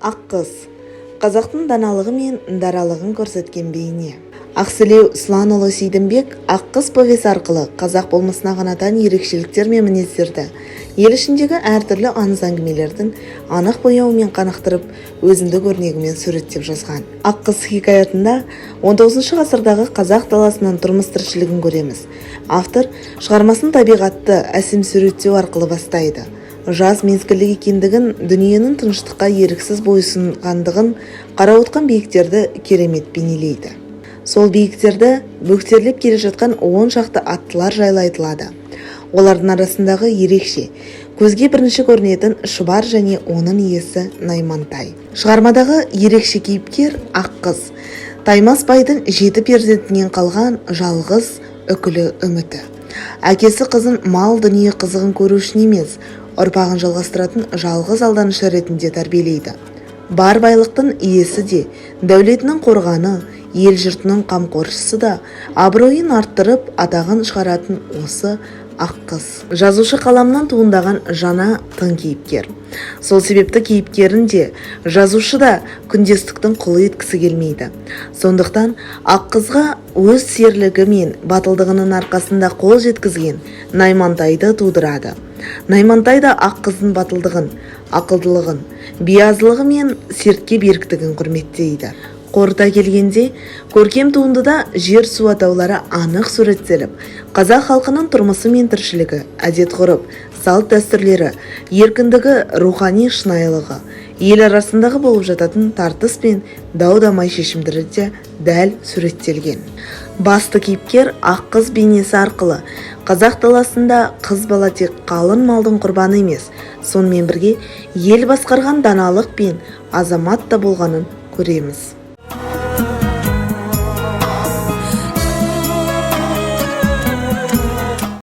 Ақ қыз қазақтың даналығы мен даралығын көрсеткен бейне. Ақселеу Сланұлы Сейдімбек Ақ қыз повесі арқылы қазақ болмысына қанатан ерекшеліктер мен мінездерді ел ішіндегі әртүрлі аңыз әңгімелердің анық бояуымен қанықтырып, өзіндік өрнегімен суреттеп жазған. Ақ қыз хикаятында 19 ғасырдағы қазақ даласынан тұрмыс тіршілігін көреміз. Автор шығармасын табиғатты әсем суреттеу арқылы бастайды. Жаз мезгілі екендігін, дүниенің тыныштыққа еріксіз бойұсынғандығын, қарауытқан биіктерді керемет бейнелейді. Сол биіктерді бөктерлеп келе жатқан 10 шақты аттылар жайлы айтылады. Олардың арасындағы ерекше, көзге бірінші көрінетін Шұбар және оның иесі Наймантай. Шығармадағы ерекше кейіпкер Ақ қыз, Таймас байдың 7 перзентінен қалған жалғыз үкілі үміті. Әкесі қызын мал дүние қызығын көру үшін емес, ұрпағын жалғастыратын жалғыз алданышы ретінде тәрбиелейді. Бар байлықтың иесі де, дәулетінің қорғаны, ел жұртының қамқоршысы да, абыройын арттырып атағын шығаратын осы Ақ қыз. Жазушы қаламынан туындаған жаңа тың кейіпкер. Сол себепті кейіпкерін де, жазушы да күндестіктің құлы еткісі келмейді. Сондықтан Ақ қызға өз серлігі мен батылдығының арқасында қол жеткізген Наймантайды тудырады. Наймантай да Ақ қыздың батылдығын, ақылдылығын, биязылығы мен сертке беріктігін құрметтейді. Қорыта келгенде, көркем туындыда жер су атаулары анық суреттеліп, қазақ халқының тұрмысы мен тіршілігі, әдет-ғұрып, салт дәстүрлері, еркіндігі, рухани шынайылығы, ел арасындағы болып жататын тартыс пен дау-дамай шешімдері де дәл суреттелген. Басты кейіпкер Ақ қыз бейнесі арқылы қазақ даласында қыз бала тек қалың малдың құрбаны емес, сонымен бірге ел басқарған даналық пен азамат та болғанын көреміз.